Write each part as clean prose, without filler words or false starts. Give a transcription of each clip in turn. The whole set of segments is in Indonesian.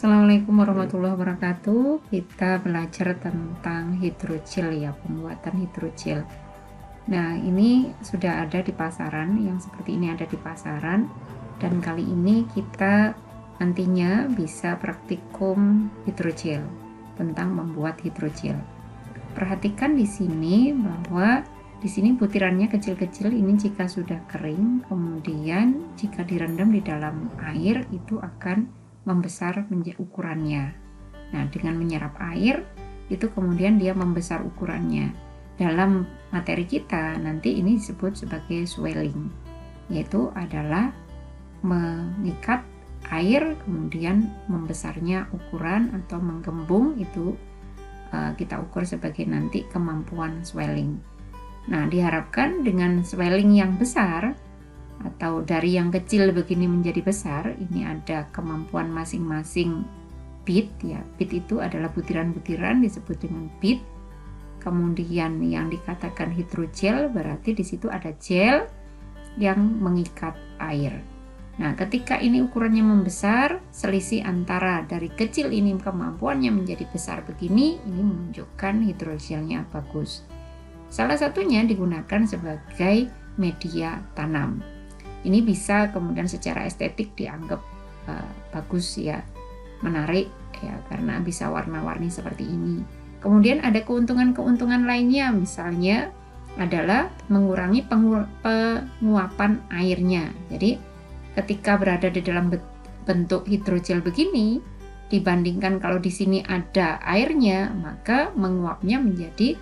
Assalamualaikum warahmatullahi wabarakatuh. Kita belajar tentang hidrogel ya, pembuatan hidrogel. Nah, ini sudah ada di pasaran, yang seperti ini ada di pasaran. Dan kali ini kita nantinya bisa praktikum hidrogel, tentang membuat hidrogel. Perhatikan di sini bahwa di sini butirannya kecil-kecil, ini jika sudah kering, kemudian jika direndam di dalam air itu akan membesar menjadi ukurannya. Nah, dengan menyerap air itu kemudian dia membesar ukurannya. Dalam materi kita nanti ini disebut sebagai swelling, yaitu adalah mengikat air kemudian membesarnya ukuran atau menggembung, itu kita ukur sebagai nanti kemampuan swelling. Nah, diharapkan dengan swelling yang besar atau dari yang kecil begini menjadi besar, ini ada kemampuan masing-masing bit ya. Bit itu adalah butiran-butiran disebut dengan bit. Kemudian yang dikatakan hidrogel berarti di situ ada gel yang mengikat air. Nah, ketika ini ukurannya membesar, selisih antara dari kecil ini kemampuannya menjadi besar begini, ini menunjukkan hidrogelnya bagus. Salah satunya digunakan sebagai media tanam. Ini bisa kemudian secara estetik dianggap bagus ya, menarik ya, karena bisa warna-warni seperti ini. Kemudian ada keuntungan-keuntungan lainnya, misalnya adalah mengurangi penguapan airnya. Jadi ketika berada di dalam bentuk hidrogel begini, dibandingkan kalau di sini ada airnya, maka menguapnya menjadi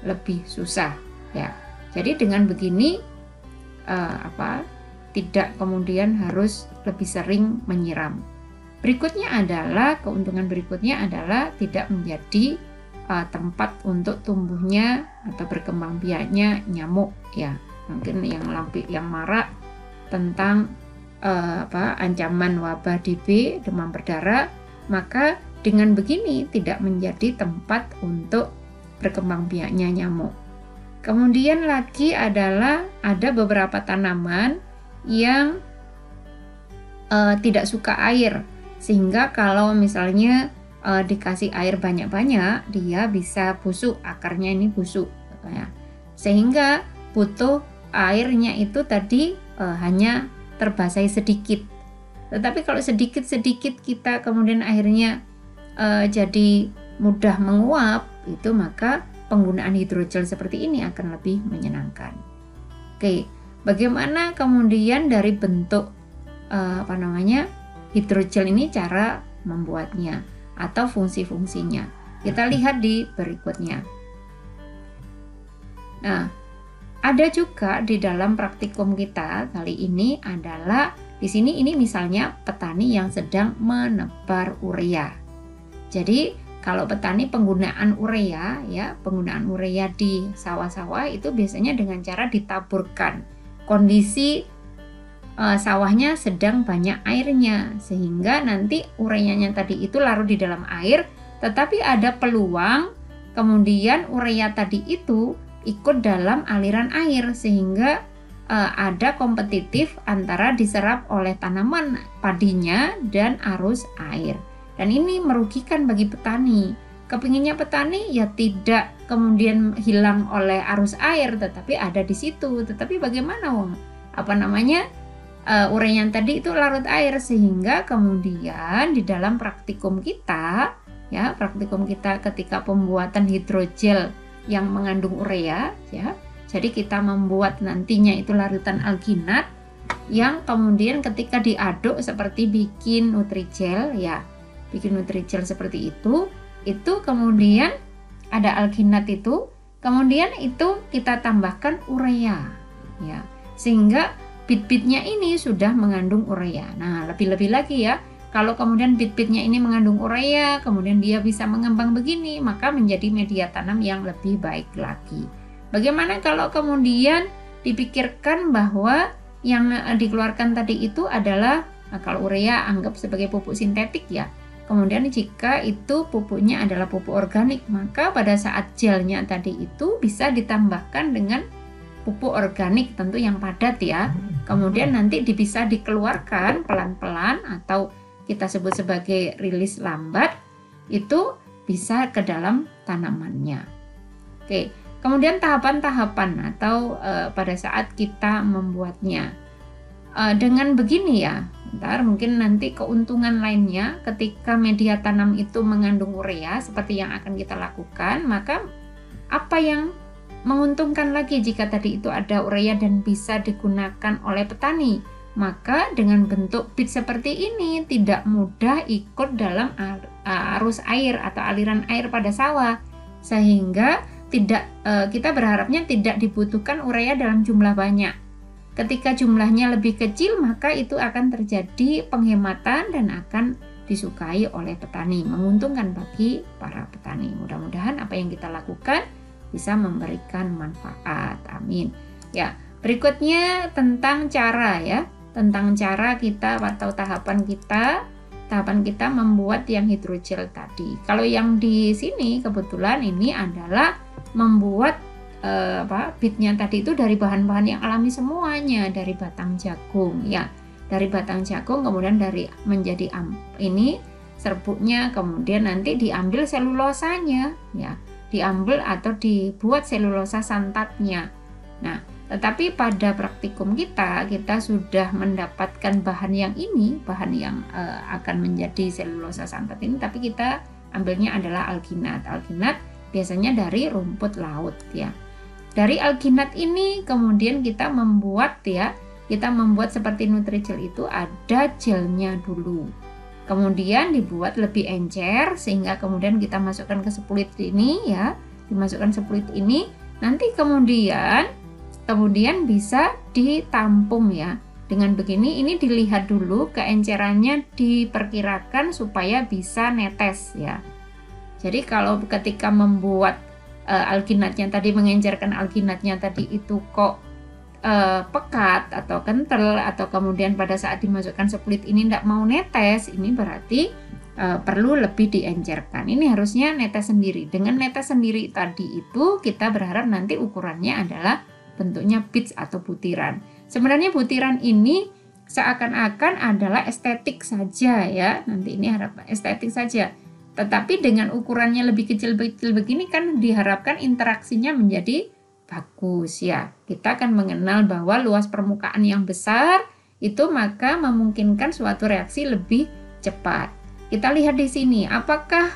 lebih susah ya. Jadi dengan begini tidak kemudian harus lebih sering menyiram. Keuntungan berikutnya adalah tidak menjadi tempat untuk tumbuhnya atau berkembang biaknya nyamuk ya. Mungkin yang marak tentang ancaman wabah DB, demam berdarah, maka dengan begini tidak menjadi tempat untuk berkembang biaknya nyamuk. Kemudian lagi adalah ada beberapa tanaman yang tidak suka air, sehingga kalau misalnya dikasih air banyak-banyak, dia bisa busuk, akarnya ini busuk ya. Sehingga butuh airnya itu tadi hanya terbasahi sedikit. Tetapi kalau sedikit-sedikit kita kemudian akhirnya jadi mudah menguap, itu maka penggunaan hidrogel seperti ini akan lebih menyenangkan. Oke, bagaimana kemudian dari bentuk hidrogel ini, cara membuatnya atau fungsi-fungsinya? Kita lihat di berikutnya. Nah, ada juga di dalam praktikum kita kali ini adalah di sini ini misalnya petani yang sedang menebar urea. Jadi kalau petani penggunaan urea di sawah-sawah itu biasanya dengan cara ditaburkan. Kondisi sawahnya sedang banyak airnya, sehingga nanti ureanya tadi itu larut di dalam air, tetapi ada peluang kemudian urea tadi itu ikut dalam aliran air, sehingga ada kompetitif antara diserap oleh tanaman padinya dan arus air. Dan ini merugikan bagi petani. Kepinginnya petani ya tidak kemudian hilang oleh arus air, tetapi ada di situ. Tetapi bagaimana urea yang tadi itu larut air, sehingga kemudian di dalam praktikum kita ketika pembuatan hidrogel yang mengandung urea ya. Jadi kita membuat nantinya itu larutan alginat yang kemudian ketika diaduk seperti bikin nutrijel ya. Bikin nutrijel seperti itu kemudian ada alginat itu, kemudian itu kita tambahkan urea ya, sehingga bit-bitnya ini sudah mengandung urea. Nah, lebih-lebih lagi ya, kalau kemudian bit-bitnya ini mengandung urea, kemudian dia bisa mengembang begini, maka menjadi media tanam yang lebih baik lagi. Bagaimana kalau kemudian dipikirkan bahwa yang dikeluarkan tadi itu adalah, kalau urea anggap sebagai pupuk sintetik ya. Kemudian jika itu pupuknya adalah pupuk organik, maka pada saat gelnya tadi itu bisa ditambahkan dengan pupuk organik tentu yang padat ya. Kemudian nanti bisa dikeluarkan pelan-pelan atau kita sebut sebagai rilis lambat, itu bisa ke dalam tanamannya. Oke, kemudian tahapan-tahapan atau pada saat kita membuatnya. Dengan begini ya, mungkin nanti keuntungan lainnya ketika media tanam itu mengandung urea seperti yang akan kita lakukan, maka apa yang menguntungkan lagi jika tadi itu ada urea dan bisa digunakan oleh petani? Maka dengan bentuk bit seperti ini tidak mudah ikut dalam arus air atau aliran air pada sawah, sehingga kita berharapnya tidak dibutuhkan urea dalam jumlah banyak. Ketika jumlahnya lebih kecil, maka itu akan terjadi penghematan dan akan disukai oleh petani, menguntungkan bagi para petani. Mudah-mudahan apa yang kita lakukan bisa memberikan manfaat. Amin. Ya, berikutnya tentang cara ya, tentang cara kita atau tahapan kita membuat yang hidrogel tadi. Kalau yang di sini kebetulan ini adalah membuat bitnya tadi itu dari bahan-bahan yang alami semuanya, dari batang jagung ya, dari batang jagung, kemudian menjadi ini serbuknya, kemudian nanti diambil selulosanya ya, diambil atau dibuat selulosa santatnya. Nah, tetapi pada praktikum kita sudah mendapatkan bahan yang ini, bahan yang akan menjadi selulosa santat ini, tapi kita ambilnya adalah alginat. Alginat biasanya dari rumput laut ya. Dari alginat ini kemudian kita membuat seperti Nutrijel itu ada gelnya dulu. Kemudian dibuat lebih encer sehingga kemudian kita masukkan ke sepulit ini ya, dimasukkan sepulit ini, nanti kemudian bisa ditampung ya. Dengan begini ini dilihat dulu keencerannya diperkirakan supaya bisa netes ya. Jadi kalau ketika membuat alginatnya tadi, mengencerkan alginatnya tadi itu kok pekat atau kental, atau kemudian pada saat dimasukkan sepulit ini tidak mau netes, ini berarti perlu lebih diencerkan. Ini harusnya netes sendiri. Dengan netes sendiri tadi itu kita berharap nanti ukurannya adalah bentuknya bits atau butiran. Sebenarnya butiran ini seakan-akan adalah estetik saja ya, nanti ini harap estetik saja. Tetapi dengan ukurannya lebih kecil-kecil begini kan diharapkan interaksinya menjadi bagus ya. Kita akan mengenal bahwa luas permukaan yang besar itu maka memungkinkan suatu reaksi lebih cepat. Kita lihat di sini, apakah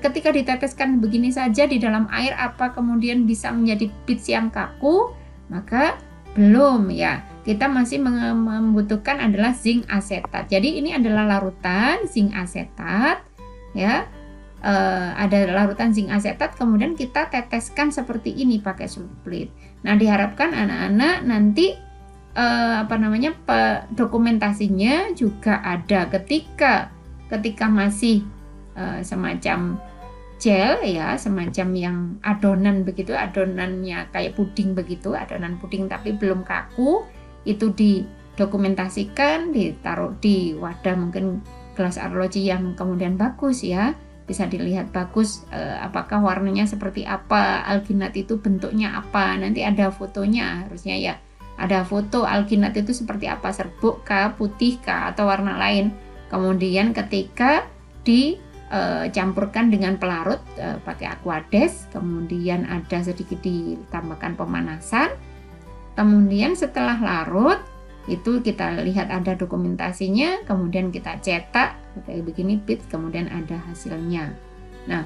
ketika diteteskan begini saja di dalam air, apa kemudian bisa menjadi bits yang kaku? Maka belum ya. Kita masih membutuhkan adalah zinc asetat. Jadi ini adalah larutan zinc asetat. Ya, ada larutan zinc asetat, kemudian kita teteskan seperti ini pakai suplid. Nah, diharapkan anak-anak nanti dokumentasinya juga ada ketika masih semacam gel ya, semacam yang adonan begitu, adonannya kayak puding begitu, adonan puding tapi belum kaku, itu didokumentasikan, ditaruh di wadah mungkin gelas arloji yang kemudian bagus ya, bisa dilihat bagus apakah warnanya seperti apa, alginat itu bentuknya apa, nanti ada fotonya harusnya ya, ada foto alginat itu seperti apa, serbuk kah, putih kah, atau warna lain. Kemudian ketika dicampurkan dengan pelarut pakai aquades, kemudian ada sedikit ditambahkan pemanasan, kemudian setelah larut itu kita lihat ada dokumentasinya, kemudian kita cetak kayak begini bits, kemudian ada hasilnya. Nah,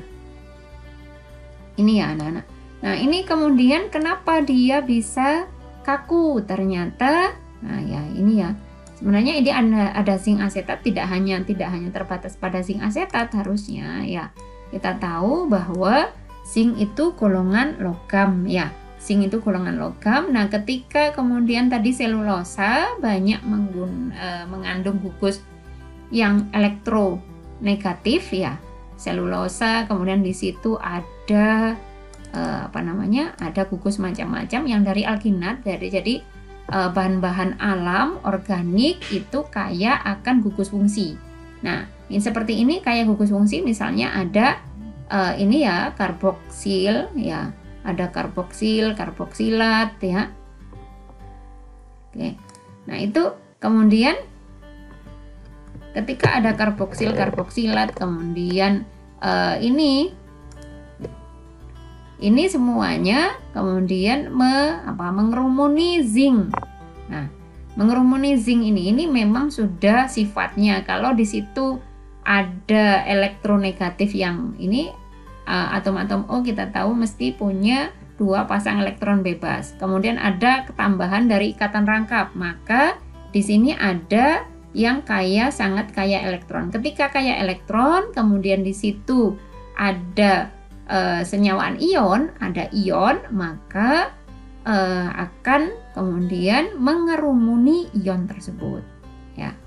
ini ya anak-anak. Nah, ini kemudian kenapa dia bisa kaku ternyata? Nah, ya ini ya. Sebenarnya ini ada zinc asetat, tidak hanya terbatas pada zinc asetat harusnya ya. Kita tahu bahwa zinc itu golongan logam ya. Zinc itu golongan logam. Nah, ketika kemudian tadi selulosa banyak mengandung gugus yang elektronegatif ya, selulosa, kemudian di situ ada ada gugus macam-macam yang dari alginat, jadi bahan-bahan alam organik itu kaya akan gugus fungsi. Nah, ini seperti ini kayak gugus fungsi, misalnya ada ini ya karboksil ya. Ada karboksil, karboksilat ya. Oke. Nah, itu kemudian ketika ada karboksil, karboksilat, kemudian ini semuanya kemudian mengerumuni zinc. Nah, mengerumuni zinc ini memang sudah sifatnya kalau di situ ada elektronegatif yang ini atom-atom O kita tahu mesti punya 2 pasang elektron bebas. Kemudian ada ketambahan dari ikatan rangkap, maka di sini ada yang sangat kaya elektron. Ketika kaya elektron, kemudian di situ ada senyawaan ion, ada ion, maka akan kemudian mengerumuni ion tersebut, ya.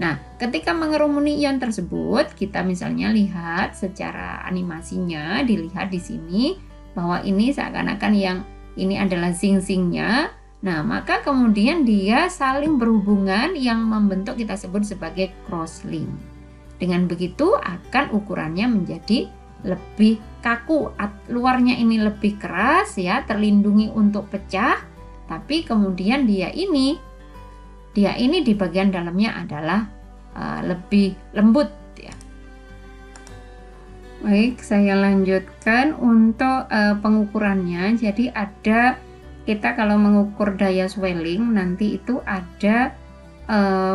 Nah, ketika mengerumuni ion tersebut, kita misalnya lihat secara animasinya, dilihat di sini bahwa ini seakan-akan yang ini adalah zinc-zincnya. Nah, maka kemudian dia saling berhubungan yang membentuk kita sebut sebagai cross-link. Dengan begitu akan ukurannya menjadi lebih kaku, luarnya ini lebih keras ya, terlindungi untuk pecah, tapi kemudian dia ini di bagian dalamnya adalah lebih lembut ya. Baik, saya lanjutkan untuk pengukurannya. Jadi kita kalau mengukur daya swelling nanti itu ada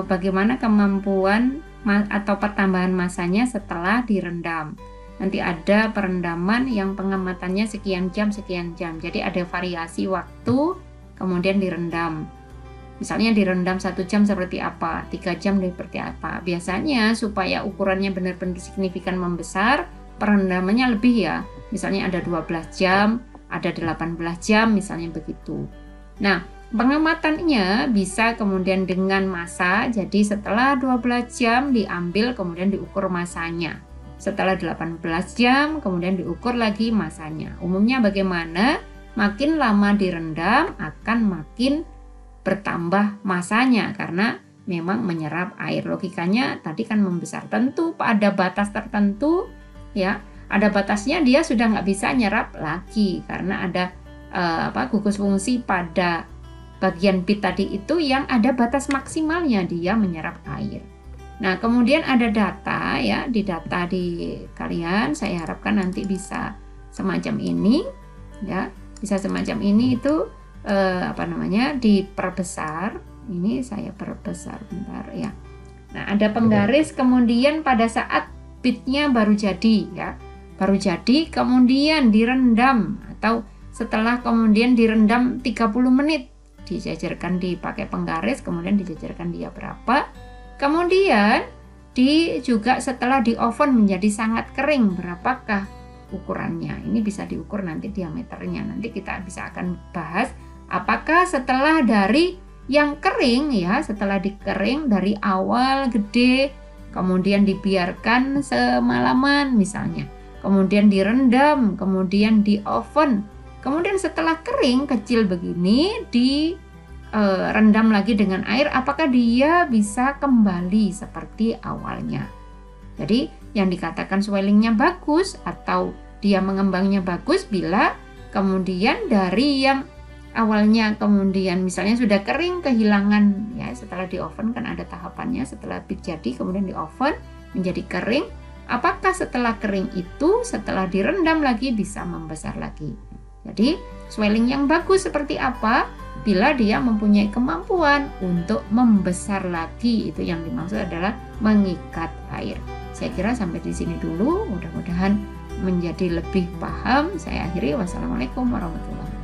bagaimana kemampuan atau pertambahan masanya setelah direndam. Nanti ada perendaman yang pengamatannya sekian jam. Jadi ada variasi waktu kemudian direndam. Misalnya direndam 1 jam seperti apa, 3 jam seperti apa. Biasanya supaya ukurannya benar-benar signifikan membesar, perendamannya lebih ya. Misalnya ada 12 jam, ada 18 jam misalnya begitu. Nah, pengamatannya bisa kemudian dengan massa. Jadi setelah 12 jam diambil kemudian diukur massanya. Setelah 18 jam kemudian diukur lagi massanya. Umumnya bagaimana? Makin lama direndam akan makin bertambah massanya karena memang menyerap air. Logikanya tadi kan membesar. Tentu pada batas tertentu ya, ada batasnya dia sudah nggak bisa nyerap lagi karena ada gugus fungsi pada bagian bit tadi itu yang ada batas maksimalnya dia menyerap air. Nah, kemudian ada data ya, di kalian saya harapkan nanti bisa semacam ini ya, bisa semacam ini itu diperbesar. Ini saya perbesar bentar ya. Nah, ada penggaris kemudian pada saat bitnya baru jadi ya. Baru jadi kemudian direndam atau setelah kemudian direndam 30 menit dijajarkan dipakai penggaris kemudian dijajarkan dia berapa. Kemudian juga setelah di oven menjadi sangat kering berapakah ukurannya. Ini bisa diukur nanti diameternya. Nanti kita akan bahas apakah setelah dari yang kering ya, setelah dikering dari awal gede, kemudian dibiarkan semalaman misalnya, kemudian direndam, kemudian di oven, kemudian setelah kering kecil begini direndam lagi dengan air, apakah dia bisa kembali seperti awalnya. Jadi yang dikatakan swellingnya bagus atau dia mengembangnya bagus bila kemudian dari yang awalnya kemudian misalnya sudah kering kehilangan ya, setelah di oven kan ada tahapannya, setelah bit jadi kemudian di oven menjadi kering, apakah setelah kering itu setelah direndam lagi bisa membesar lagi. Jadi swelling yang bagus seperti apa? Bila dia mempunyai kemampuan untuk membesar lagi, itu yang dimaksud adalah mengikat air. Saya kira sampai di sini dulu, mudah-mudahan menjadi lebih paham. Saya akhiri, wassalamualaikum warahmatullahi wabarakatuh.